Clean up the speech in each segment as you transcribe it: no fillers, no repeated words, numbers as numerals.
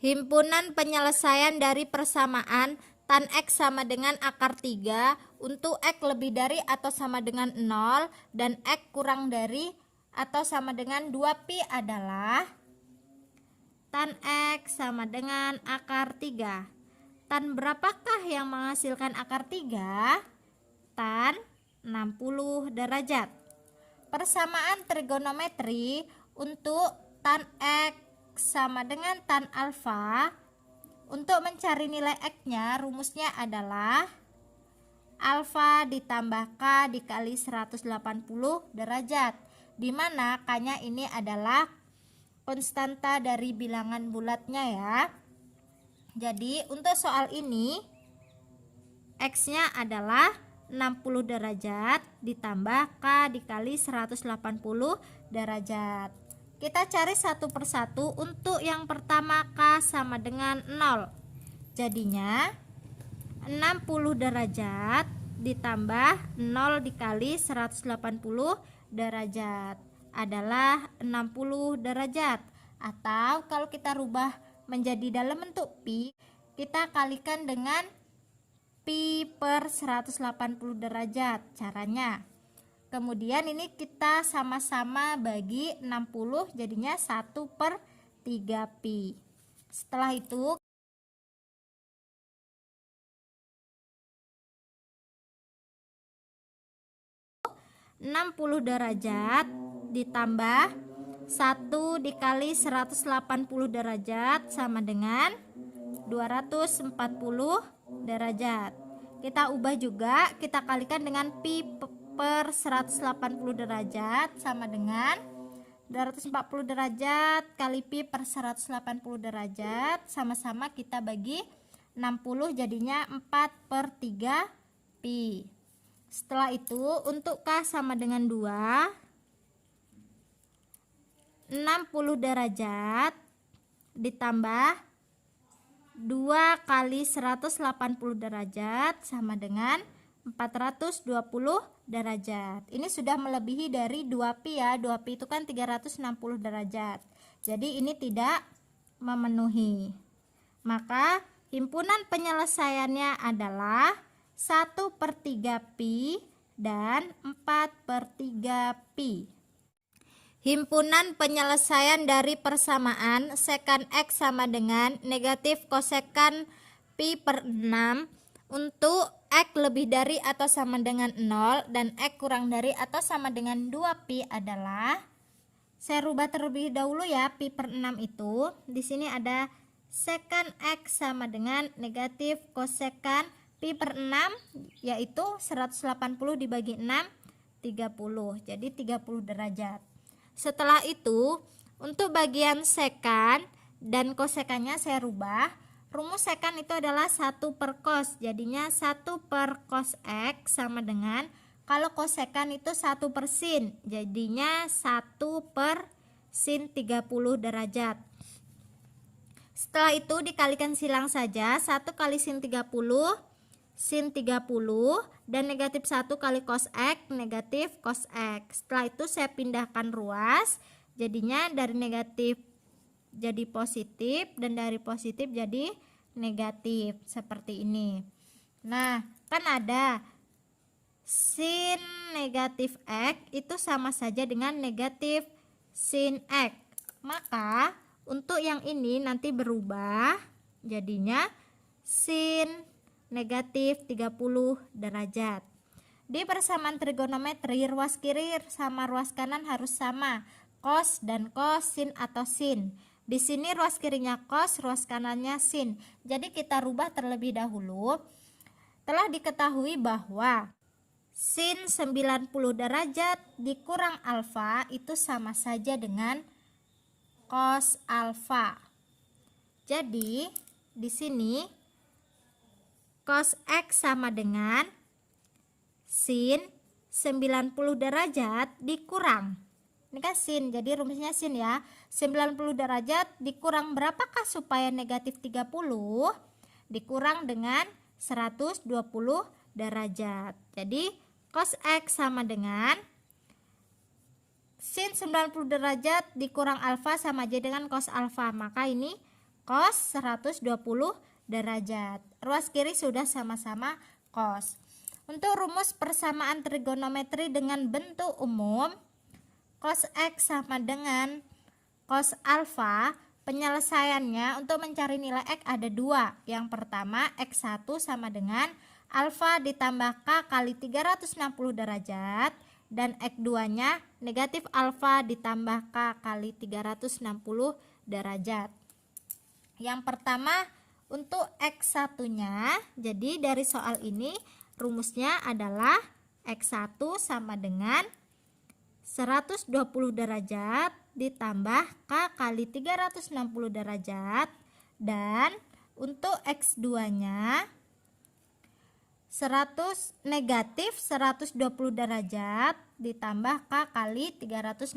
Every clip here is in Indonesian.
Himpunan penyelesaian dari persamaan tan X sama dengan akar 3 untuk X lebih dari atau sama dengan 0 dan X kurang dari atau sama dengan 2pi adalah tan X sama dengan akar 3. Tan berapakah yang menghasilkan akar 3? Tan 60 derajat. Persamaan trigonometri untuk tan X sama dengan tan alfa. Untuk mencari nilai X-nya, rumusnya adalah alfa ditambah K dikali 180 derajat, di mana K-nya ini adalah konstanta dari bilangan bulatnya ya. Jadi untuk soal ini X-nya adalah 60 derajat ditambah K dikali 180 derajat. Kita cari satu persatu. Untuk yang pertama K sama dengan 0. Jadinya 60 derajat ditambah 0 dikali 180 derajat adalah 60 derajat. Atau kalau kita rubah menjadi dalam bentuk pi, kita kalikan dengan pi per 180 derajat caranya. Kemudian ini kita sama-sama bagi 60, jadinya 1/3pi. Setelah itu enam puluh derajat ditambah 1 dikali 180 derajat sama dengan 240 derajat. Kita ubah juga, kita kalikan dengan pi per 180 derajat sama dengan 240 derajat kali pi per 180 derajat, sama-sama kita bagi 60, jadinya 4/3 pi. Setelah itu untuk K sama dengan 2, 60 derajat ditambah 2 kali 180 derajat sama dengan 420 derajat. Ini sudah melebihi dari 2pi ya. 2pi itu kan 360 derajat. Jadi ini tidak memenuhi. Maka himpunan penyelesaiannya adalah 1/3pi dan 4/3pi. Himpunan penyelesaian dari persamaan sekan X sama dengan negatif kosekan pi per 6 untuk X lebih dari atau sama dengan 0 dan X kurang dari atau sama dengan 2pi adalah, saya rubah terlebih dahulu ya, pi per 6 itu di sini ada sekan X sama dengan negatif kosekan pi per 6, yaitu 180 dibagi 6 30, jadi 30 derajat. Setelah itu untuk bagian sekan dan kosekannya saya rubah. Rumus sekan itu adalah 1 per cos, jadinya 1 per cos X sama dengan, kalau kosekan itu 1 per sin, jadinya 1 per sin 30 derajat. Setelah itu dikalikan silang saja, 1 kali sin 30, sin 30, dan negatif 1 kali cos X, negatif cos X. Setelah itu saya pindahkan ruas, jadinya dari negatif jadi positif dan dari positif jadi negatif seperti ini. Nah, kan ada sin negatif X itu sama saja dengan negatif sin X. Maka untuk yang ini nanti berubah, jadinya sin negatif 30 derajat. Di persamaan trigonometri, ruas kiri sama ruas kanan harus sama, cos dan cos, sin atau sin. Di sini ruas kirinya cos, ruas kanannya sin. Jadi kita rubah terlebih dahulu. Telah diketahui bahwa sin 90 derajat dikurang alfa itu sama saja dengan cos alfa. Jadi di sini cos X sama dengan sin 90 derajat dikurang, ini kan sin, jadi rumusnya sin ya, 90 derajat dikurang berapakah supaya negatif 30? Dikurang dengan 120 derajat. Jadi cos X sama dengan sin 90 derajat dikurang alfa sama aja dengan cos alfa. Maka ini cos 120 derajat. Ruas kiri sudah sama-sama cos. Untuk rumus persamaan trigonometri dengan bentuk umum, cos X sama dengan cos alfa, penyelesaiannya untuk mencari nilai X ada dua. Yang pertama, X1 sama dengan alfa ditambah K kali 360 derajat, dan X2 nya negatif alfa ditambah K kali 360 derajat. Yang pertama untuk X1 nya, jadi dari soal ini rumusnya adalah X1 sama dengan 120 derajat ditambah K kali 360 derajat, dan untuk X2 nya negatif 120 derajat ditambah K kali 360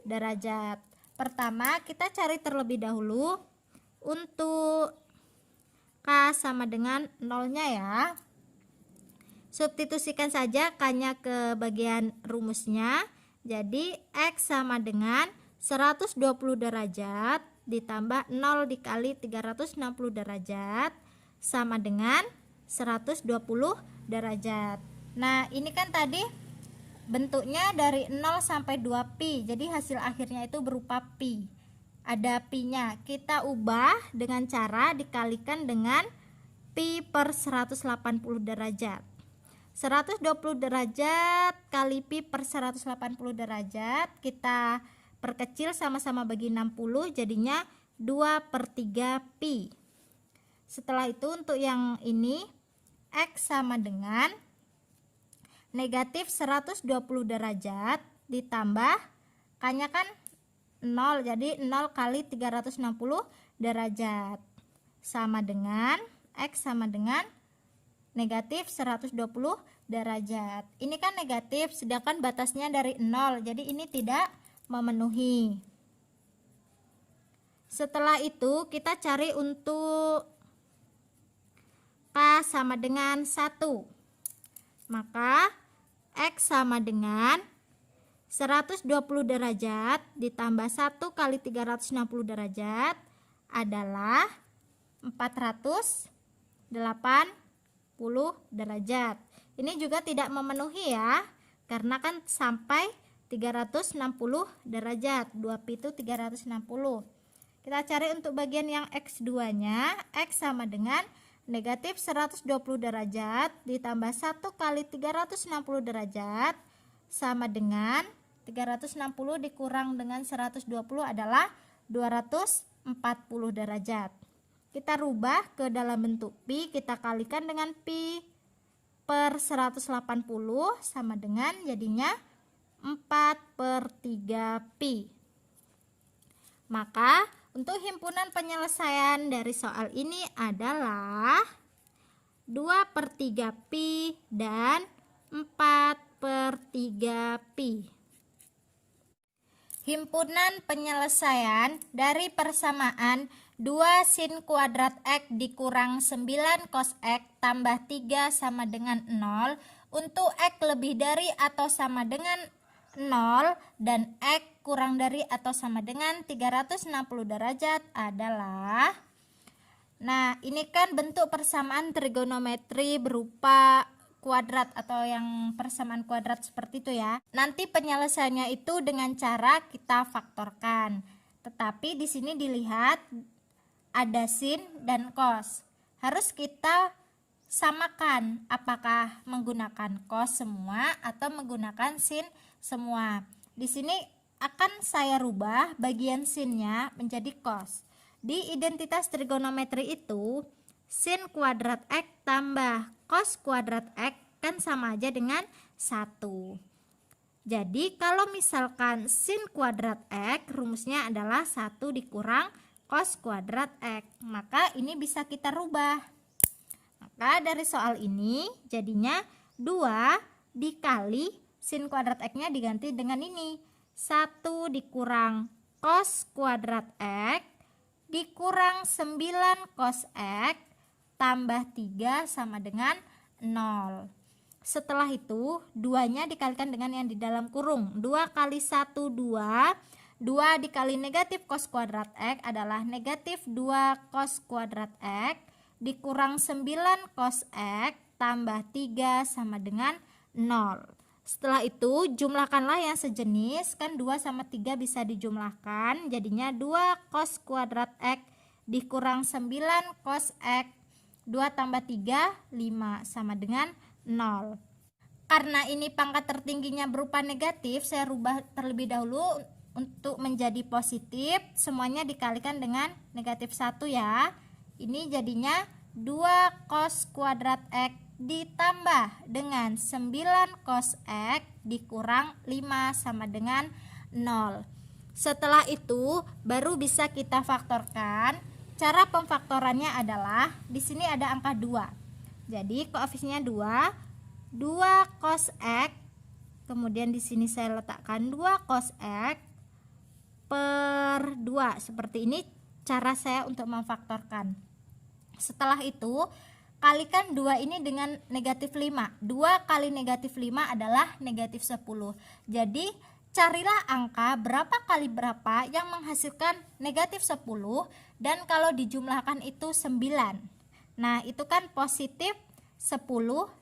derajat. Pertama kita cari terlebih dahulu untuk K sama dengan 0-nya ya. Substitusikan saja K-nya ke bagian rumusnya. Jadi X sama dengan 120 derajat ditambah 0 dikali 360 derajat sama dengan 120 derajat. Nah ini kan tadi bentuknya dari 0 sampai 2pi, jadi hasil akhirnya itu berupa pi. Ada pi-nya, kita ubah dengan cara dikalikan dengan pi per 180 derajat. 120 derajat kali pi per 180 derajat kita perkecil sama-sama bagi 60, jadinya 2/3 pi. Setelah itu untuk yang ini X sama dengan negatif 120 derajat ditambah K-nya kan 0, jadi 0 kali 360 derajat sama dengan X sama dengan negatif 120 derajat. Ini kan negatif, sedangkan batasnya dari 0, jadi ini tidak memenuhi. Setelah itu kita cari untuk K sama dengan 1. Maka X sama dengan 120 derajat ditambah 1 kali 360 derajat adalah 480 derajat. Ini juga tidak memenuhi ya, karena kan sampai 360 derajat. 2pi itu 360. Kita cari untuk bagian yang X2 nya. X sama dengan negatif 120 derajat ditambah 1 kali 360 derajat sama dengan 360 dikurang dengan 120 adalah 240 derajat. Kita rubah ke dalam bentuk pi, kita kalikan dengan pi per 180 sama dengan jadinya 4/3 pi. Maka untuk himpunan penyelesaian dari soal ini adalah 2/3 pi dan 4/3 pi. Himpunan penyelesaian dari persamaan 2 sin kuadrat X dikurang 9 cos X tambah 3 sama dengan 0 untuk X lebih dari atau sama dengan 0 dan X kurang dari atau sama dengan 360 derajat adalah, nah ini kan bentuk persamaan trigonometri berupa kuadrat atau yang persamaan kuadrat seperti itu ya. Nanti penyelesaiannya itu dengan cara kita faktorkan. Tetapi di sini dilihat ada sin dan cos. Harus kita samakan apakah menggunakan cos semua atau menggunakan sin semua. Di sini akan saya rubah bagian sinnya menjadi cos. Di identitas trigonometri itu sin kuadrat X tambah cos kuadrat X kan sama aja dengan 1. Jadi kalau misalkan sin kuadrat X rumusnya adalah 1 dikurang cos kuadrat X, maka ini bisa kita rubah. Maka dari soal ini jadinya 2 dikali sin kuadrat X-nya diganti dengan ini, 1 dikurang cos kuadrat X dikurang 9 cos X tambah 3 sama dengan 0. Setelah itu 2-nya dikalikan dengan yang di dalam kurung. 2 kali 1 2, 2 dikali negatif cos kuadrat X adalah negatif 2 cos kuadrat X dikurang 9 cos X tambah 3 sama dengan 0. Setelah itu jumlahkanlah yang sejenis, kan 2 sama 3 bisa dijumlahkan, jadinya 2 cos kuadrat X dikurang 9 cos X, 2 tambah 3, 5 sama dengan 0. Karena ini pangkat tertingginya berupa negatif, saya rubah terlebih dahulu untuk menjadi positif. Semuanya dikalikan dengan negatif 1 ya. Ini jadinya 2 cos kuadrat X ditambah dengan 9 cos X dikurang 5 sama dengan 0. Setelah itu baru bisa kita faktorkan. Cara pemfaktorannya adalah di sini ada angka 2. Jadi koefisiennya 2 cos X, kemudian di sini saya letakkan 2 cos X per 2. Seperti ini cara saya untuk memfaktorkan. Setelah itu kalikan 2 ini dengan negatif 5. 2 kali negatif 5 adalah negatif 10. Jadi carilah angka berapa kali berapa yang menghasilkan negatif 10, dan kalau dijumlahkan itu 9. Nah itu kan positif 10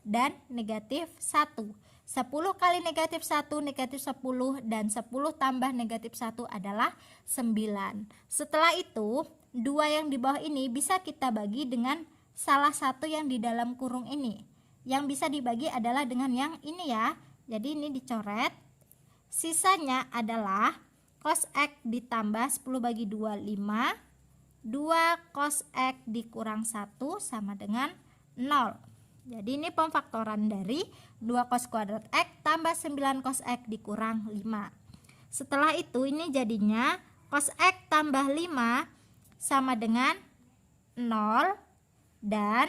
dan negatif 1. 10 kali negatif 1 negatif 10, dan 10 tambah negatif 1 adalah 9. Setelah itu 2 yang di bawah ini bisa kita bagi dengan salah satu yang di dalam kurung ini. Yang bisa dibagi adalah dengan yang ini ya. Jadi ini dicoret. Sisanya adalah cos X ditambah 10 bagi 2, 5. 2 cos X dikurang 1 sama dengan 0. Jadi ini pemfaktoran dari 2 cos kuadrat X tambah 9 cos X dikurang 5. Setelah itu ini jadinya cos X tambah 5 sama dengan 0, dan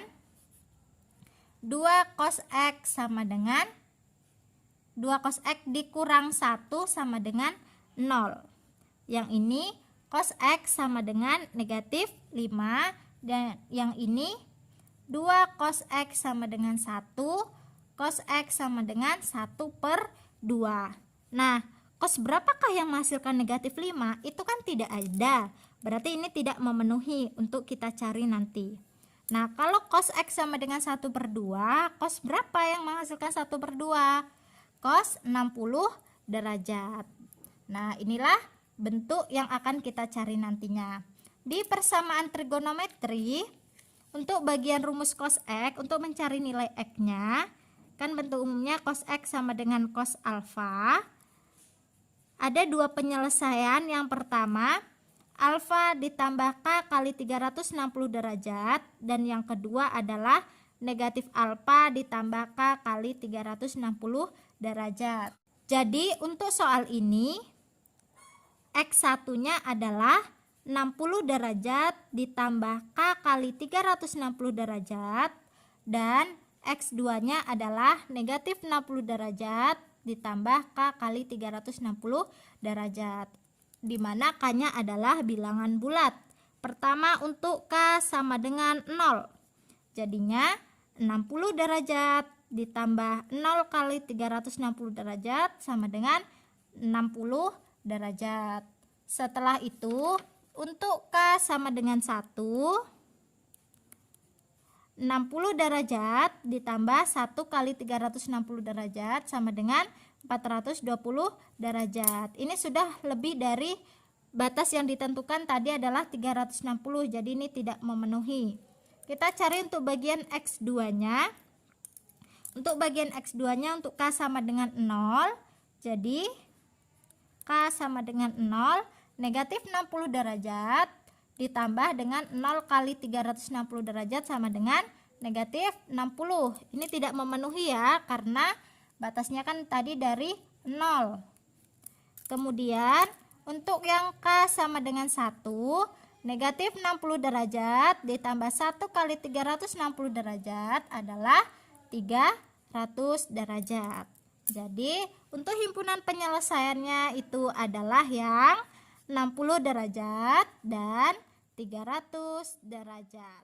2 cos X sama dengan 2 cos X dikurang 1 sama dengan 0. Yang ini cos X sama dengan negatif 5, dan yang ini 2 cos X sama dengan 1, cos X sama dengan 1 per 2. Nah, cos berapakah yang menghasilkan negatif 5? Itu kan tidak ada. Berarti ini tidak memenuhi untuk kita cari nanti. Nah, kalau cos X sama dengan 1 per 2, cos berapa yang menghasilkan 1 per 2? Cos 60 derajat. Nah, inilah bentuk yang akan kita cari nantinya. Di persamaan trigonometri, untuk bagian rumus cos X, untuk mencari nilai X-nya, kan bentuk umumnya cos X sama dengan cos alfa. Ada 2 penyelesaian. Yang pertama, alfa ditambah K kali 360 derajat, dan yang kedua adalah negatif alfa ditambah K kali 360 derajat. Jadi untuk soal ini X1-nya adalah 60 derajat ditambah K kali 360 derajat, dan X2-nya adalah negatif 60 derajat ditambah K kali 360 derajat, di mana K-nya adalah bilangan bulat. Pertama untuk K sama dengan 0, jadinya 60 derajat ditambah 0 kali 360 derajat sama dengan 60 derajat. Setelah itu untuk K sama dengan 1, 60 derajat ditambah 1 kali 360 derajat sama dengan 420 derajat. Ini sudah lebih dari batas yang ditentukan tadi adalah 360, jadi ini tidak memenuhi. Kita cari untuk bagian X2-nya. Untuk bagian X2-nya untuk K sama dengan 0, jadi K sama dengan 0, negatif 60 derajat ditambah dengan 0 kali 360 derajat sama dengan negatif 60. Ini tidak memenuhi ya, karena batasnya kan tadi dari 0. Kemudian untuk yang K sama dengan 1, negatif 60 derajat ditambah 1 kali 360 derajat adalah 300 derajat. Jadi untuk himpunan penyelesaiannya itu adalah yang 60 derajat dan 300 derajat.